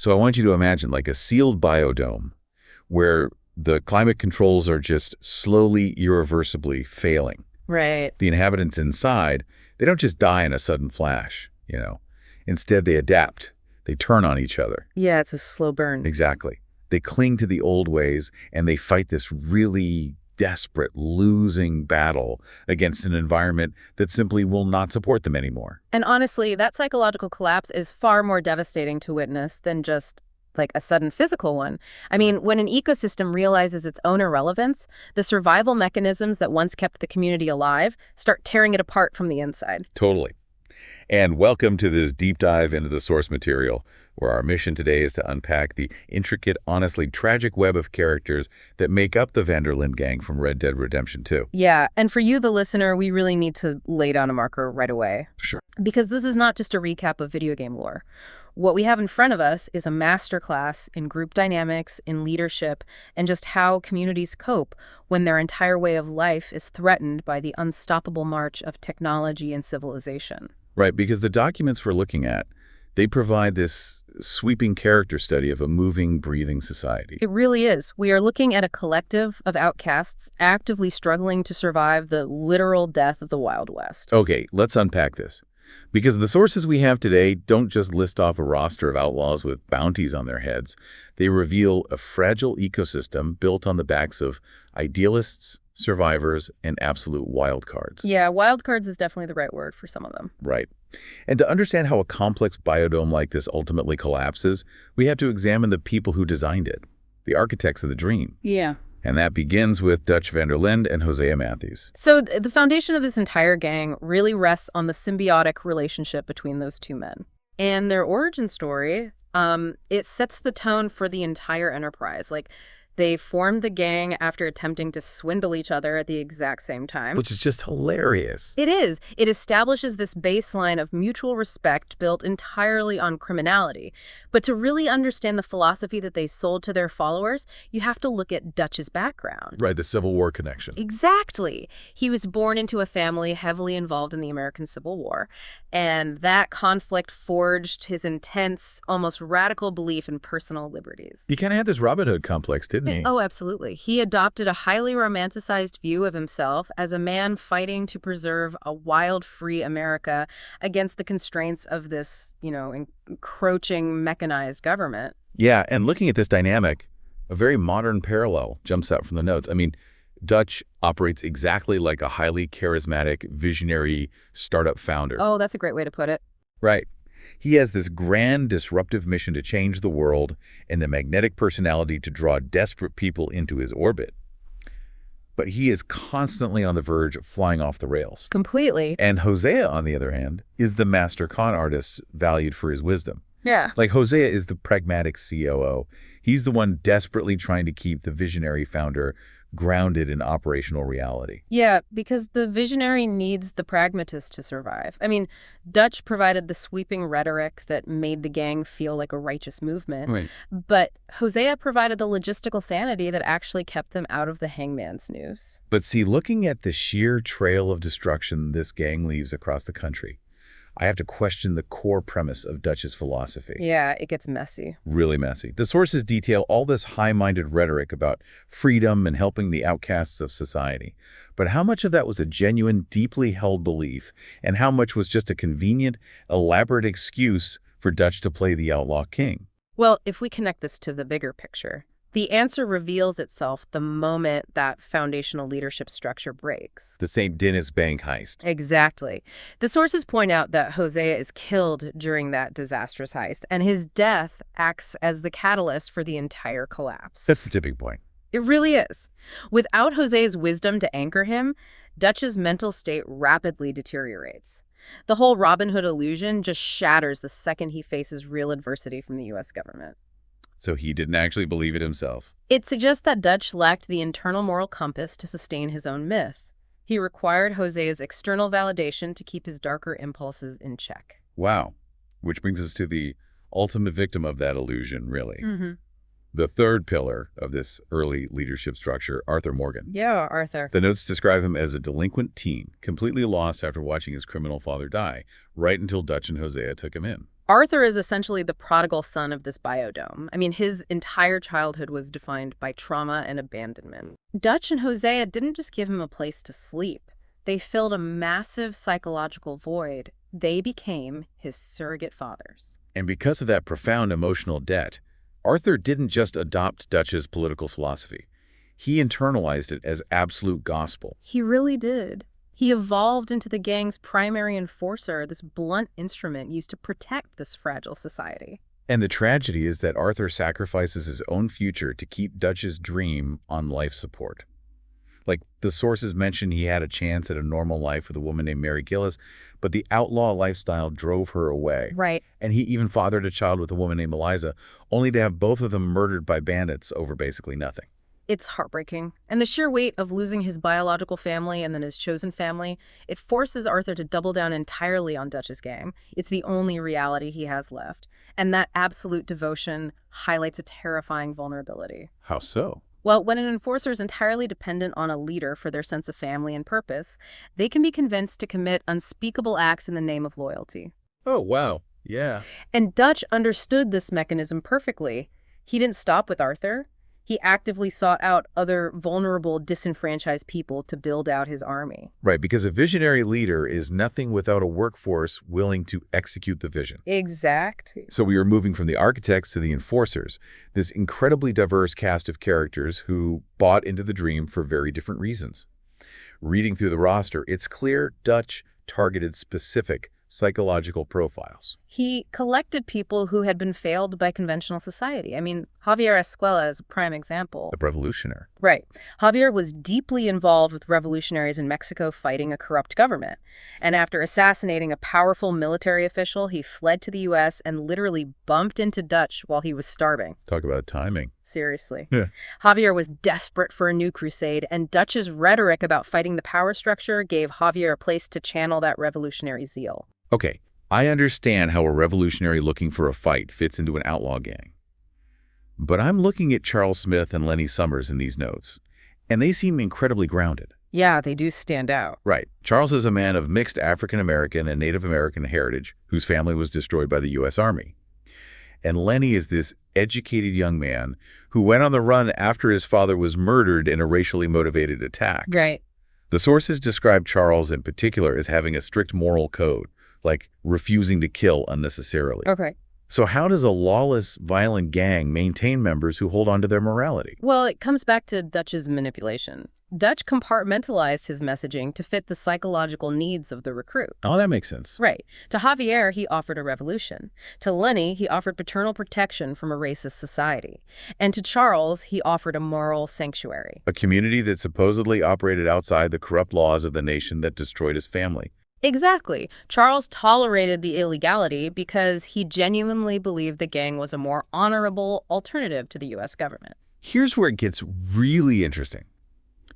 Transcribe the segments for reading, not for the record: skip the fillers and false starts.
So I want you to imagine like a sealed biodome where the climate controls are just slowly, irreversibly failing. Right. The inhabitants inside, they don't just die in a sudden flash, you know. Instead, they adapt. They turn on each other. Yeah, it's a slow burn. Exactly. They cling to the old ways, and they fight this really desperate, losing battle against an environment that simply will not support them anymore. And honestly, that psychological collapse is far more devastating to witness than just like a sudden physical one. I mean, when an ecosystem realizes its own irrelevance, the survival mechanisms that once kept the community alive start tearing it apart from the inside. Totally. And welcome to this deep dive into the source material, where our mission today is to unpack the intricate, honestly tragic web of characters that make up the Linde Gang from Red Dead Redemption 2. Yeah, and for you, the listener, we really need to lay down a marker right away. Sure. Because this is not just a recap of video game lore. What we have in front of us is a masterclass in group dynamics, in leadership, and just how communities cope when their entire way of life is threatened by the unstoppable march of technology and civilization. Right, because the documents we're looking at, they provide this sweeping character study of a moving, breathing society. It really is. We are looking at a collective of outcasts actively struggling to survive the literal death of the Wild West. Okay, let's unpack this. Because the sources we have today don't just list off a roster of outlaws with bounties on their heads. They reveal a fragile ecosystem built on the backs of idealists, survivors, and absolute wildcards. Yeah, wildcards is definitely the right word for some of them. Right. And to understand how a complex biodome like this ultimately collapses, we have to examine the people who designed it, the architects of the dream. Yeah. And that begins with Dutch van der Linde and Hosea Matthews. So the foundation of this entire gang really rests on the symbiotic relationship between those two men. And their origin story, it sets the tone for the entire enterprise. Like, they formed the gang after attempting to swindle each other at the exact same time. Which is just hilarious. It is. It establishes this baseline of mutual respect built entirely on criminality. But to really understand the philosophy that they sold to their followers, you have to look at Dutch's background. Right, the Civil War connection. Exactly. He was born into a family heavily involved in the American Civil War, and that conflict forged his intense, almost radical belief in personal liberties. He kind of had this Robin Hood complex, didn't he? Oh, absolutely. He adopted a highly romanticized view of himself as a man fighting to preserve a wild, free America against the constraints of this, encroaching, mechanized government. Yeah, and looking at this dynamic, a very modern parallel jumps out from the notes. I mean, Dutch operates exactly like a highly charismatic, visionary startup founder. Oh, that's a great way to put it. Right. He has this grand, disruptive mission to change the world and the magnetic personality to draw desperate people into his orbit. But he is constantly on the verge of flying off the rails. Completely. And Hosea, on the other hand, is the master con artist valued for his wisdom. Yeah. Like, Hosea is the pragmatic COO. He's the one desperately trying to keep the visionary founder grounded in operational reality. Yeah, because the visionary needs the pragmatist to survive. I mean, Dutch provided the sweeping rhetoric that made the gang feel like a righteous movement. Right. But Hosea provided the logistical sanity that actually kept them out of the hangman's noose. But see, looking at the sheer trail of destruction this gang leaves across the country, I have to question the core premise of Dutch's philosophy. Yeah, it gets messy. Really messy. The sources detail all this high-minded rhetoric about freedom and helping the outcasts of society. But how much of that was a genuine, deeply held belief, and how much was just a convenient, elaborate excuse for Dutch to play the outlaw king? Well, if we connect this to the bigger picture, the answer reveals itself the moment that foundational leadership structure breaks. The St. Denis Bank heist. Exactly. The sources point out that Hosea is killed during that disastrous heist, and his death acts as the catalyst for the entire collapse. That's the tipping point. It really is. Without Hosea's wisdom to anchor him, Dutch's mental state rapidly deteriorates. The whole Robin Hood illusion just shatters the second he faces real adversity from the U.S. government. So he didn't actually believe it himself. It suggests that Dutch lacked the internal moral compass to sustain his own myth. He required Hosea's external validation to keep his darker impulses in check. Wow. Which brings us to the ultimate victim of that illusion, really. Mm-hmm. The third pillar of this early leadership structure, Arthur Morgan. Yeah, Arthur. The notes describe him as a delinquent teen, completely lost after watching his criminal father die, right until Dutch and Hosea took him in. Arthur is essentially the prodigal son of this biodome. I mean, his entire childhood was defined by trauma and abandonment. Dutch and Hosea didn't just give him a place to sleep. They filled a massive psychological void. They became his surrogate fathers. And because of that profound emotional debt, Arthur didn't just adopt Dutch's political philosophy. He internalized it as absolute gospel. He really did. He evolved into the gang's primary enforcer, this blunt instrument used to protect this fragile society. And the tragedy is that Arthur sacrifices his own future to keep Dutch's dream on life support. Like, the sources mention he had a chance at a normal life with a woman named Mary Gillis, but the outlaw lifestyle drove her away. Right. And he even fathered a child with a woman named Eliza, only to have both of them murdered by bandits over basically nothing. It's heartbreaking. And the sheer weight of losing his biological family and then his chosen family, it forces Arthur to double down entirely on Dutch's gang. It's the only reality he has left. And that absolute devotion highlights a terrifying vulnerability. How so? Well, when an enforcer is entirely dependent on a leader for their sense of family and purpose, they can be convinced to commit unspeakable acts in the name of loyalty. Oh, wow. Yeah. And Dutch understood this mechanism perfectly. He didn't stop with Arthur. He actively sought out other vulnerable, disenfranchised people to build out his army. Right, because a visionary leader is nothing without a workforce willing to execute the vision. Exactly. So we are moving from the architects to the enforcers, this incredibly diverse cast of characters who bought into the dream for very different reasons. Reading through the roster, it's clear Dutch targeted specific psychological profiles. He collected people who had been failed by conventional society. I mean, Javier Escuela is a prime example. The revolutionary. Right. Javier was deeply involved with revolutionaries in Mexico fighting a corrupt government. And after assassinating a powerful military official, he fled to the U.S. and literally bumped into Dutch while he was starving. Talk about timing. Seriously. Yeah. Javier was desperate for a new crusade, and Dutch's rhetoric about fighting the power structure gave Javier a place to channel that revolutionary zeal. Okay, I understand how a revolutionary looking for a fight fits into an outlaw gang. But I'm looking at Charles Smith and Lenny Summers in these notes, and they seem incredibly grounded. Yeah, they do stand out. Right. Charles is a man of mixed African-American and Native American heritage whose family was destroyed by the U.S. Army. And Lenny is this educated young man who went on the run after his father was murdered in a racially motivated attack. Right. The sources describe Charles in particular as having a strict moral code, like refusing to kill unnecessarily. Okay. So how does a lawless, violent gang maintain members who hold on to their morality? Well, it comes back to Dutch's manipulation. Dutch compartmentalized his messaging to fit the psychological needs of the recruit. Oh, that makes sense. Right. To Javier, he offered a revolution. To Lenny, he offered paternal protection from a racist society. And to Charles, he offered a moral sanctuary. A community that supposedly operated outside the corrupt laws of the nation that destroyed his family. Exactly. Charles tolerated the illegality because he genuinely believed the gang was a more honorable alternative to the U.S. government. Here's where it gets really interesting.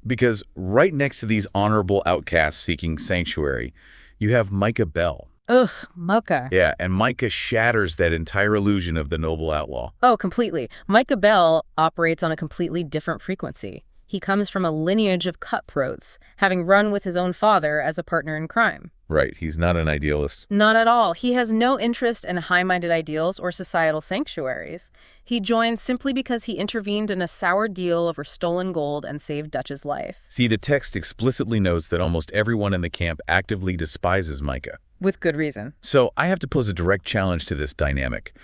Because right next to these honorable outcasts seeking sanctuary, you have Micah Bell. Ugh, Micah. Yeah, and Micah shatters that entire illusion of the noble outlaw. Oh, completely. Micah Bell operates on a completely different frequency. He comes from a lineage of cutthroats, having run with his own father as a partner in crime. Right, he's not an idealist. Not at all. He has no interest in high-minded ideals or societal sanctuaries. He joined simply because he intervened in a sour deal over stolen gold and saved Dutch's life. See, the text explicitly notes that almost everyone in the camp actively despises Micah. With good reason. So I have to pose a direct challenge to this dynamic.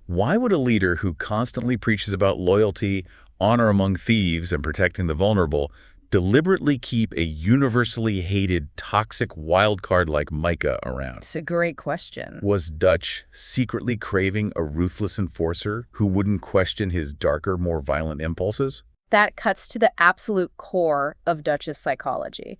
Why would a leader who constantly preaches about loyalty, honor among thieves, and protecting the vulnerable deliberately keep a universally hated, toxic wild card like Micah around? It's a great question. Was Dutch secretly craving a ruthless enforcer who wouldn't question his darker, more violent impulses? That cuts to the absolute core of Dutch's psychology.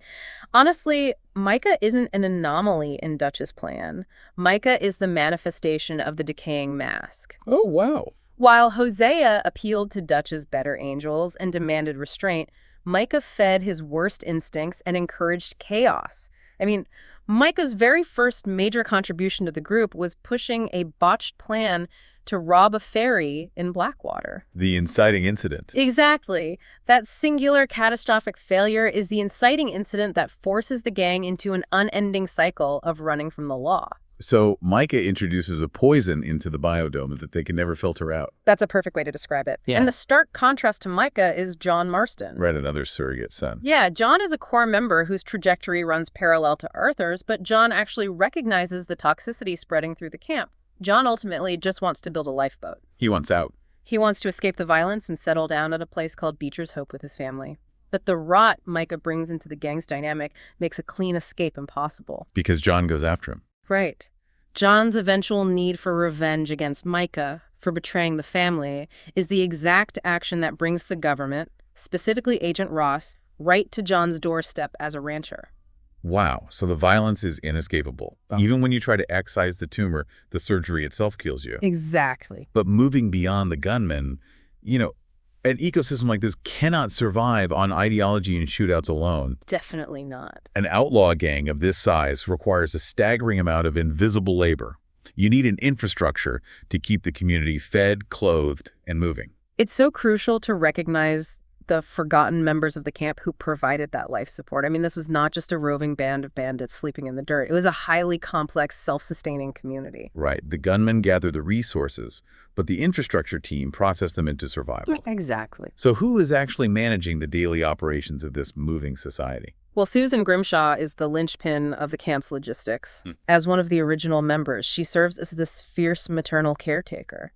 Honestly, Micah isn't an anomaly in Dutch's plan. Micah is the manifestation of the decaying mask. Oh, wow. While Hosea appealed to Dutch's better angels and demanded restraint, Micah fed his worst instincts and encouraged chaos. I mean, Micah's very first major contribution to the group was pushing a botched plan to rob a ferry in Blackwater. The inciting incident. Exactly. That singular catastrophic failure is the inciting incident that forces the gang into an unending cycle of running from the law. So Micah introduces a poison into the biodome that they can never filter out. That's a perfect way to describe it. Yeah. And the stark contrast to Micah is John Marston. Right, another surrogate son. Yeah, John is a core member whose trajectory runs parallel to Arthur's, but John actually recognizes the toxicity spreading through the camp. John ultimately just wants to build a lifeboat. He wants out. He wants to escape the violence and settle down at a place called Beecher's Hope with his family. But the rot Micah brings into the gang's dynamic makes a clean escape impossible. Because John goes after him. Right. John's eventual need for revenge against Micah for betraying the family is the exact action that brings the government, specifically Agent Ross, right to John's doorstep as a rancher. Wow, so the violence is inescapable. Even when you try to excise the tumor, the surgery itself kills you. Exactly. But moving beyond the gunman, an ecosystem like this cannot survive on ideology and shootouts alone. Definitely not. An outlaw gang of this size requires a staggering amount of invisible labor. You need an infrastructure to keep the community fed, clothed, and moving. It's so crucial to recognize the forgotten members of the camp who provided that life support. I mean, this was not just a roving band of bandits sleeping in the dirt. It was a highly complex, self-sustaining community. Right. The gunmen gather the resources, but the infrastructure team process them into survival. Exactly. So who is actually managing the daily operations of this moving society? Well, Susan Grimshaw is the linchpin of the camp's logistics. As one of the original members, she serves as this fierce maternal caretaker.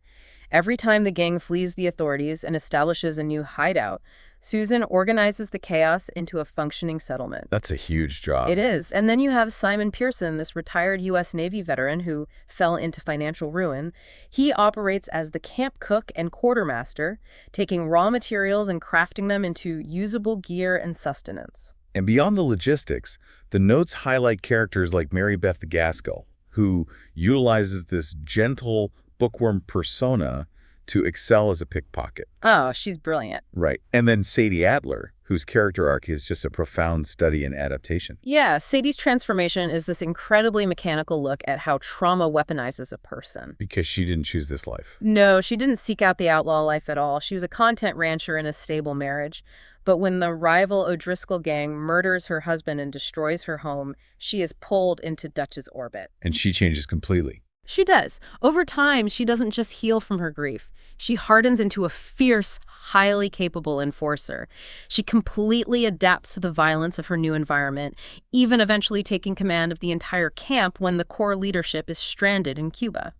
Every time the gang flees the authorities and establishes a new hideout, Susan organizes the chaos into a functioning settlement. That's a huge job. It is. And then you have Simon Pearson, this retired U.S. Navy veteran who fell into financial ruin. He operates as the camp cook and quartermaster, taking raw materials and crafting them into usable gear and sustenance. And beyond the logistics, the notes highlight characters like Mary Beth Gaskell, who utilizes this gentle bookworm persona to excel as a pickpocket. Oh, she's brilliant. Right. And then Sadie Adler, whose character arc is just a profound study in adaptation. Yeah, Sadie's transformation is this incredibly mechanical look at how trauma weaponizes a person. Because she didn't choose this life. No, she didn't seek out the outlaw life at all. She was a content rancher in a stable marriage. But when the rival O'Driscoll gang murders her husband and destroys her home, she is pulled into Dutch's orbit. And she changes completely. She does. Over time, she doesn't just heal from her grief. She hardens into a fierce, highly capable enforcer. She completely adapts to the violence of her new environment, even eventually taking command of the entire camp when the core leadership is stranded in Cuba.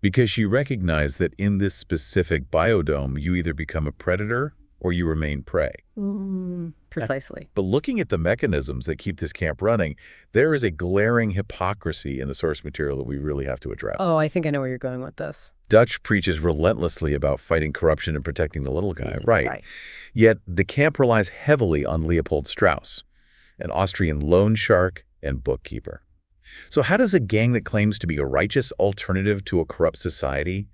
Because she recognized that in this specific biodome, you either become a predator or you remain prey. Precisely. But looking at the mechanisms that keep this camp running, there is a glaring hypocrisy in the source material that we really have to address. Oh, I think I know where you're going with this. Dutch preaches relentlessly about fighting corruption and protecting the little guy, right? Yet the camp relies heavily on Leopold Strauss, an Austrian loan shark and bookkeeper. So how does a gang that claims to be a righteous alternative to a corrupt society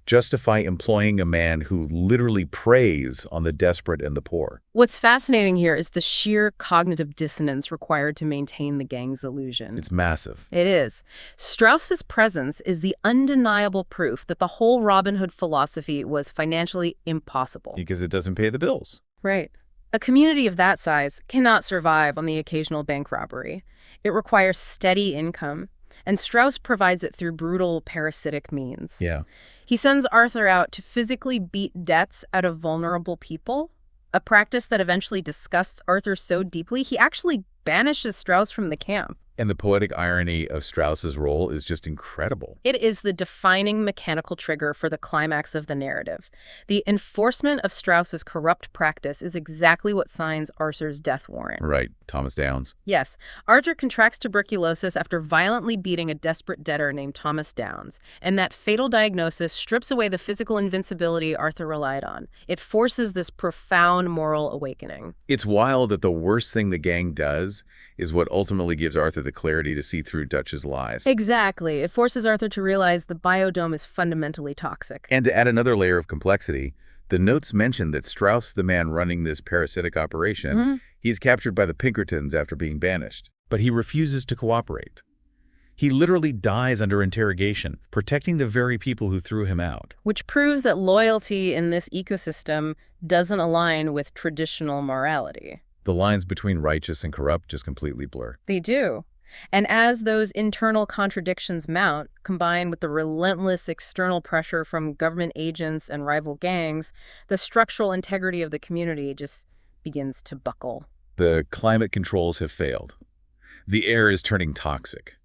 justify employing a man who literally preys on the desperate and the poor? What's fascinating here is the sheer cognitive dissonance required to maintain the gang's illusion. It's massive. It is. Strauss's presence is the undeniable proof that the whole Robin Hood philosophy was financially impossible. Because it doesn't pay the bills. Right. A community of that size cannot survive on the occasional bank robbery. It requires steady income, and Strauss provides it through brutal parasitic means. Yeah. He sends Arthur out to physically beat debts out of vulnerable people, a practice that eventually disgusts Arthur so deeply he actually banishes Strauss from the camp. And the poetic irony of Strauss's role is just incredible. It is the defining mechanical trigger for the climax of the narrative. The enforcement of Strauss's corrupt practice is exactly what signs Arthur's death warrant. Right, Thomas Downs. Yes, Arthur contracts tuberculosis after violently beating a desperate debtor named Thomas Downs, and that fatal diagnosis strips away the physical invincibility Arthur relied on. It forces this profound moral awakening. It's wild that the worst thing the gang does is what ultimately gives Arthur the clarity to see through Dutch's lies. Exactly. It forces Arthur to realize the biodome is fundamentally toxic. And to add another layer of complexity, the notes mention that Strauss, the man running this parasitic operation, he's captured by the Pinkertons after being banished. But he refuses to cooperate. He literally dies under interrogation, protecting the very people who threw him out. Which proves that loyalty in this ecosystem doesn't align with traditional morality. The lines between righteous and corrupt just completely blur. They do. And as those internal contradictions mount, combined with the relentless external pressure from government agents and rival gangs, the structural integrity of the community just begins to buckle. The climate controls have failed. The air is turning toxic.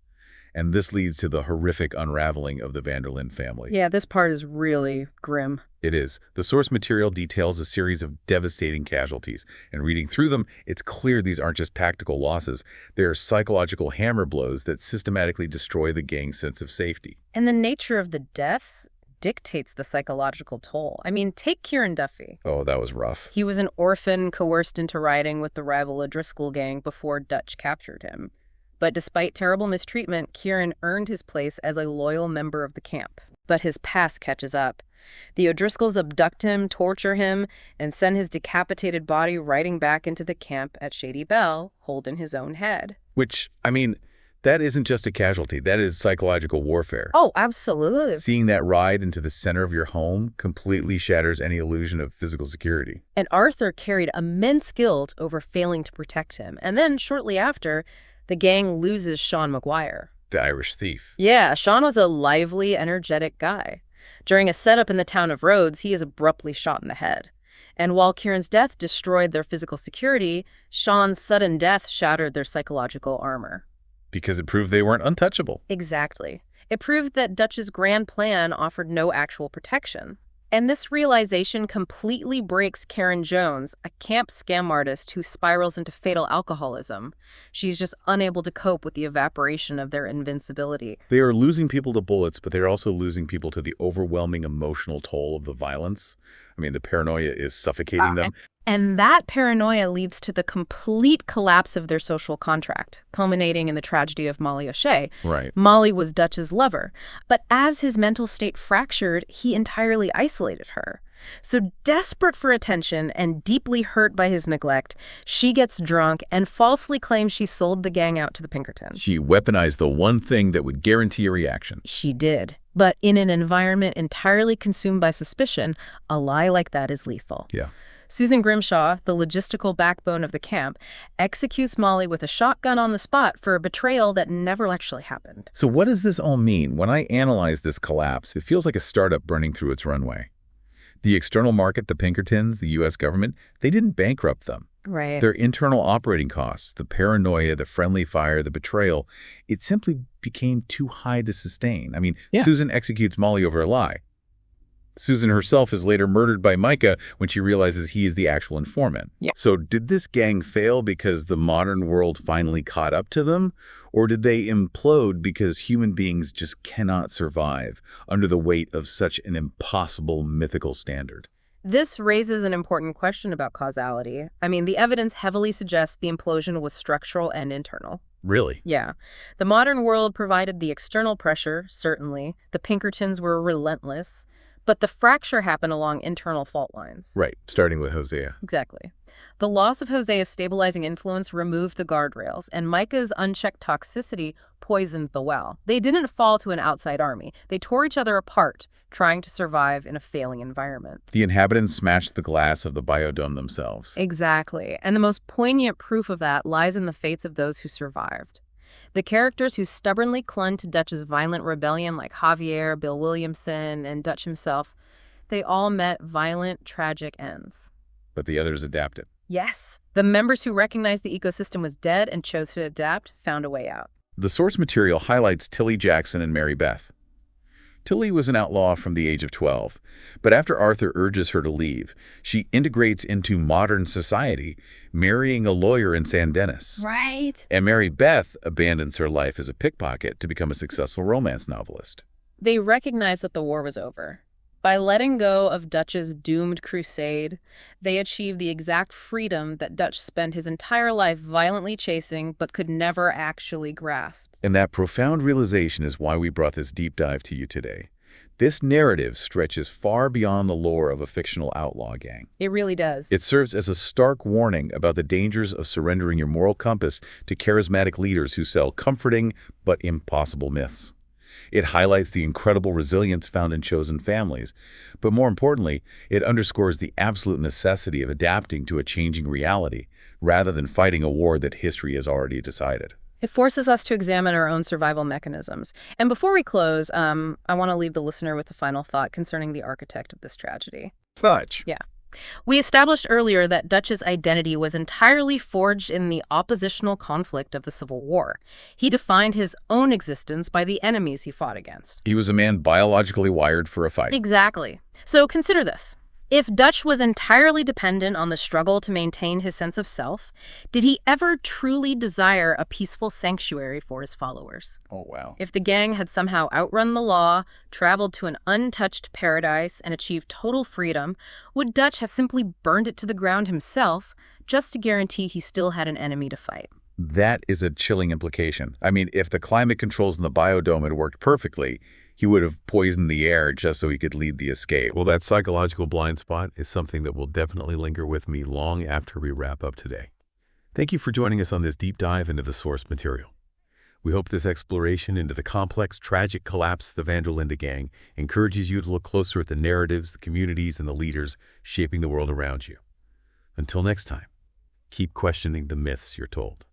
And this leads to the horrific unraveling of the Vanderlyn family. Yeah, this part is really grim. It is. The source material details a series of devastating casualties, and reading through them, it's clear these aren't just tactical losses. They are psychological hammer blows that systematically destroy the gang's sense of safety. And the nature of the deaths dictates the psychological toll. I mean, take Kieran Duffy. Oh, that was rough. He was an orphan coerced into riding with the rival O'Driscoll gang before Dutch captured him. But despite terrible mistreatment, Kieran earned his place as a loyal member of the camp. But his past catches up. The O'Driscolls abduct him, torture him, and send his decapitated body riding back into the camp at Shady Belle, holding his own head. Which, I mean, that isn't just a casualty. That is psychological warfare. Oh, absolutely. Seeing that ride into the center of your home completely shatters any illusion of physical security. And Arthur carried immense guilt over failing to protect him. And then, shortly after, the gang loses Sean McGuire. The Irish thief. Yeah, Sean was a lively, energetic guy. During a setup in the town of Rhodes, he is abruptly shot in the head. And while Kieran's death destroyed their physical security, Sean's sudden death shattered their psychological armor. Because it proved they weren't untouchable. Exactly. It proved that Dutch's grand plan offered no actual protection. And this realization completely breaks Karen Jones, a camp scam artist who spirals into fatal alcoholism. She's just unable to cope with the evaporation of their invincibility. They are losing people to bullets, but they're also losing people to the overwhelming emotional toll of the violence. I mean, the paranoia is suffocating them. And that paranoia leads to the complete collapse of their social contract, culminating in the tragedy of Molly O'Shea. Right. Molly was Dutch's lover, but as his mental state fractured, he entirely isolated her. So desperate for attention and deeply hurt by his neglect, she gets drunk and falsely claims she sold the gang out to the Pinkertons. She weaponized the one thing that would guarantee a reaction. She did. But in an environment entirely consumed by suspicion, a lie like that is lethal. Yeah. Susan Grimshaw, the logistical backbone of the camp, executes Molly with a shotgun on the spot for a betrayal that never actually happened. So what does this all mean? When I analyze this collapse, it feels like a startup burning through its runway. The external market, the Pinkertons, the U.S. government, they didn't bankrupt them. Right. Their internal operating costs, the paranoia, the friendly fire, the betrayal, it simply became too high to sustain. I mean, Yeah. Susan executes Molly over a lie. Susan herself is later murdered by Micah when she realizes he is the actual informant. Yeah. So did this gang fail because the modern world finally caught up to them? Or did they implode because human beings just cannot survive under the weight of such an impossible mythical standard? This raises an important question about causality. I mean, the evidence heavily suggests the implosion was structural and internal. Really? Yeah. The modern world provided the external pressure, certainly. The Pinkertons were relentless. But the fracture happened along internal fault lines. Right, starting with Hosea. Exactly. The loss of Hosea's stabilizing influence removed the guardrails, and Micah's unchecked toxicity poisoned the well. They didn't fall to an outside army. They tore each other apart, trying to survive in a failing environment. The inhabitants smashed the glass of the biodome themselves. Exactly. And the most poignant proof of that lies in the fates of those who survived. The characters who stubbornly clung to Dutch's violent rebellion, like Javier, Bill Williamson, and Dutch himself, they all met violent, tragic ends. But the others adapted. Yes. The members who recognized the ecosystem was dead and chose to adapt found a way out. The source material highlights Tilly Jackson and Mary Beth. Tilly was an outlaw from the age of 12, but after Arthur urges her to leave, she integrates into modern society, marrying a lawyer in San Denis. Right. And Mary Beth abandons her life as a pickpocket to become a successful romance novelist. They recognized that the war was over. By letting go of Dutch's doomed crusade, they achieved the exact freedom that Dutch spent his entire life violently chasing but could never actually grasp. And that profound realization is why we brought this deep dive to you today. This narrative stretches far beyond the lore of a fictional outlaw gang. It really does. It serves as a stark warning about the dangers of surrendering your moral compass to charismatic leaders who sell comforting but impossible myths. It highlights the incredible resilience found in chosen families, but more importantly, it underscores the absolute necessity of adapting to a changing reality rather than fighting a war that history has already decided. It forces us to examine our own survival mechanisms. And before we close, I want to leave the listener with a final thought concerning the architect of this tragedy. Such. Yeah. We established earlier that Dutch's identity was entirely forged in the oppositional conflict of the Civil War. He defined his own existence by the enemies he fought against. He was a man biologically wired for a fight. Exactly. So consider this. If Dutch was entirely dependent on the struggle to maintain his sense of self, did he ever truly desire a peaceful sanctuary for his followers? Oh, wow. If the gang had somehow outrun the law, traveled to an untouched paradise, and achieved total freedom, would Dutch have simply burned it to the ground himself just to guarantee he still had an enemy to fight? That is a chilling implication. I mean, if the climate controls in the biodome had worked perfectly, he would have poisoned the air just so he could lead the escape. Well, that psychological blind spot is something that will definitely linger with me long after we wrap up today. Thank you for joining us on this deep dive into the source material. We hope this exploration into the complex, tragic collapse of the Linde Gang encourages you to look closer at the narratives, the communities, and the leaders shaping the world around you. Until next time, keep questioning the myths you're told.